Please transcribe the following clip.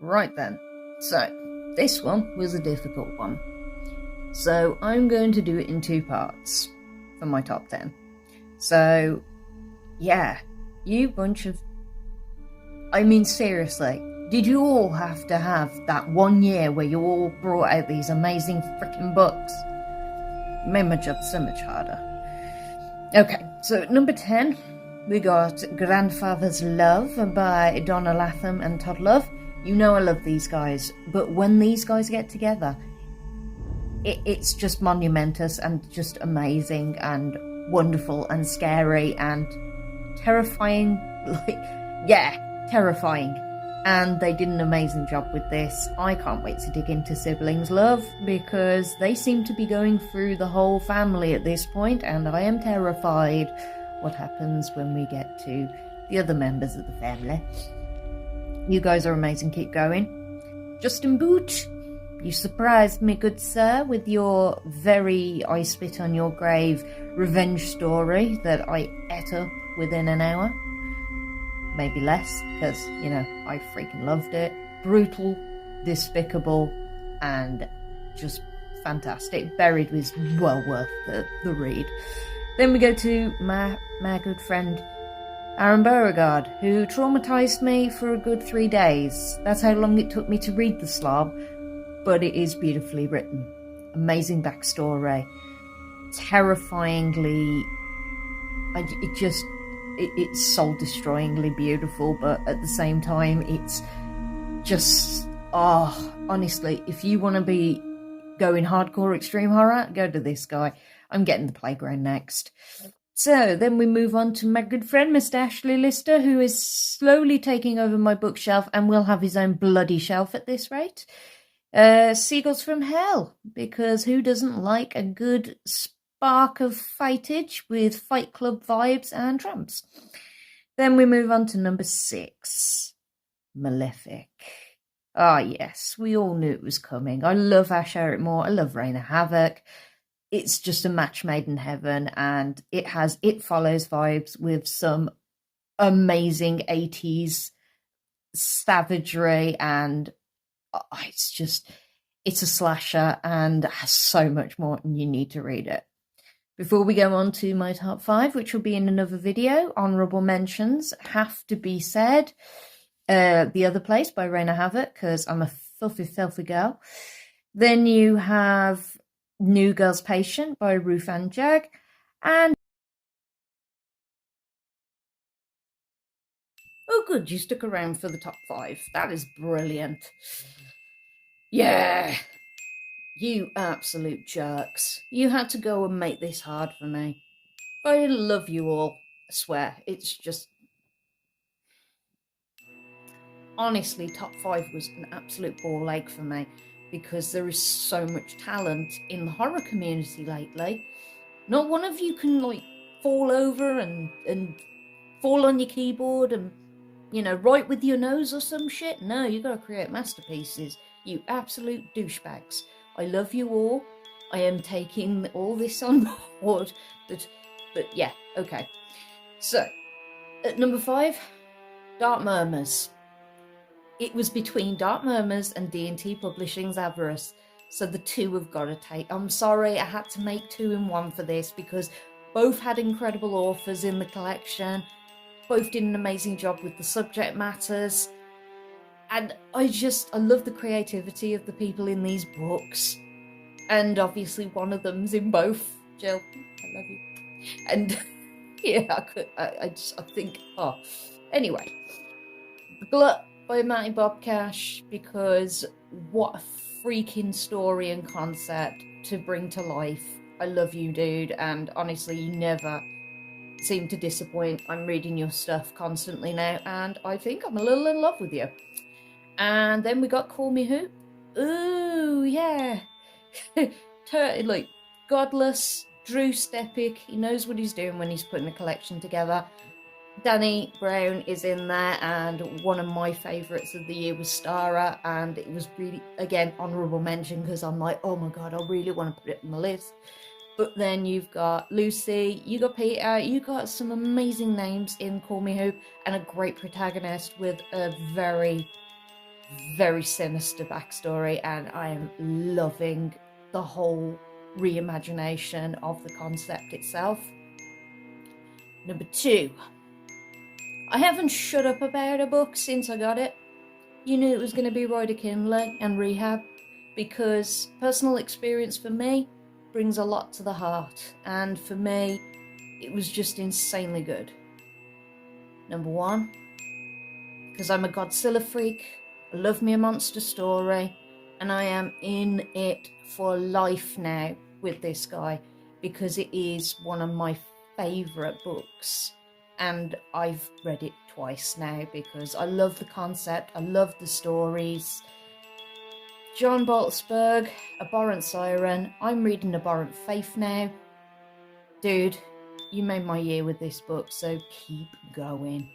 Right then, so this one was a difficult one. So I'm going to do it in two parts for my top 10. So, yeah, you bunch of... I mean, seriously, did you all have to have that 1 year where you all brought out these amazing freaking books? It made my job so much harder. Okay, so at number 10, we got Grandfather's Love by Donna Latham and Todd Love. You know I love these guys, but when these guys get together, it's just monumentous and just amazing and wonderful and scary and terrifying. Terrifying. And they did an amazing job with this. I can't wait to dig into siblings love because they seem to be going through the whole family at this point, and I am terrified what happens when we get to the other members of the family. You guys are amazing, keep going. Justin Boote, you surprised me, good sir, with your very I spit on your grave revenge story that I ate up within an hour. Maybe less, because, you know, I freaking loved it. Brutal, despicable, and just fantastic. Buried was well worth the read. Then we go to my good friend Aaron Beauregard, who traumatised me for a good 3 days. That's how long it took me to read the Slob, but it is beautifully written. Amazing backstory. Terrifyingly... It's soul-destroyingly beautiful, but at the same time, it's just... honestly, if you want to be going hardcore extreme horror, go to this guy. I'm getting The Playground next. So, then we move on to my good friend, Mr. Ashley.r.lister, who is slowly taking over my bookshelf and will have his own bloody shelf at this rate. Seagulls from Hell, because who doesn't like a good spark of fightage with Fight Club vibes and tramps? Then we move on to number 6, Malefic. Ah, yes, we all knew it was coming. I love AshEricmore, I love Reign of Havoc. It's just a match made in heaven, and it follows vibes with some amazing 80s savagery, and it's a slasher and has so much more, and you need to read it. Before we go on to my top 5, which will be in another video, honourable mentions have to be said. The Other Place by Reign of Havoc, because I'm a filthy girl. Then you have New Girl's Patient by Ruthann Jagge, and oh good, you stuck around for the top 5. That is brilliant. Yeah, you absolute jerks. You had to go and make this hard for me. I love you all, I swear. It's just... honestly, top 5 was an absolute ball ache for me, because there is so much talent in the horror community lately. Not one of you can, like, fall over and fall on your keyboard and, you know, write with your nose or some shit. No, you gotta create masterpieces. You absolute douchebags. I love you all. I am taking all this on board. But yeah, okay. So, at number 5, Dark Murmurs. It was between Dark Murmurs and D&T Publishing's Avarice, so the two have got to take... I'm sorry, I had to make 2 in 1 for this, because both had incredible authors in the collection, both did an amazing job with the subject matters, and I love the creativity of the people in these books, and obviously one of them's in both. Jill, I love you. And yeah, I think, anyway, Glut by Matty Bobcash, because what a freaking story and concept to bring to life. I love you, dude, and honestly, you never seem to disappoint. I'm reading your stuff constantly now, and I think I'm a little in love with you. And then we got Call Me Hoop. Ooh, yeah. Like, godless, Drew Steppick. He knows what he's doing when he's putting a collection together. Danny Brown is in there, and one of my favourites of the year was Sara, and it was really, again, honourable mention, because I'm like, oh my god, I really want to put it on the list. But then you've got Lucy, you got Peter, you got some amazing names in Call Me Hope, and a great protagonist with a very, very sinister backstory, and I am loving the whole reimagination of the concept itself. Number 2, I haven't shut up about a book since I got it. You knew it was going to be Ryder Kinley and Rehab, because personal experience for me brings a lot to the heart, and for me it was just insanely good. Number 1, because I'm a Godzilla freak, I love me a monster story, and I am in it for life now with this guy, because it is one of my favourite books, and I've read it twice now because I love the concept, I love the stories. John Baltzberg, Abhorrent Siren. I'm reading Abhorrent Faith now. Dude, you made my year with this book, so keep going.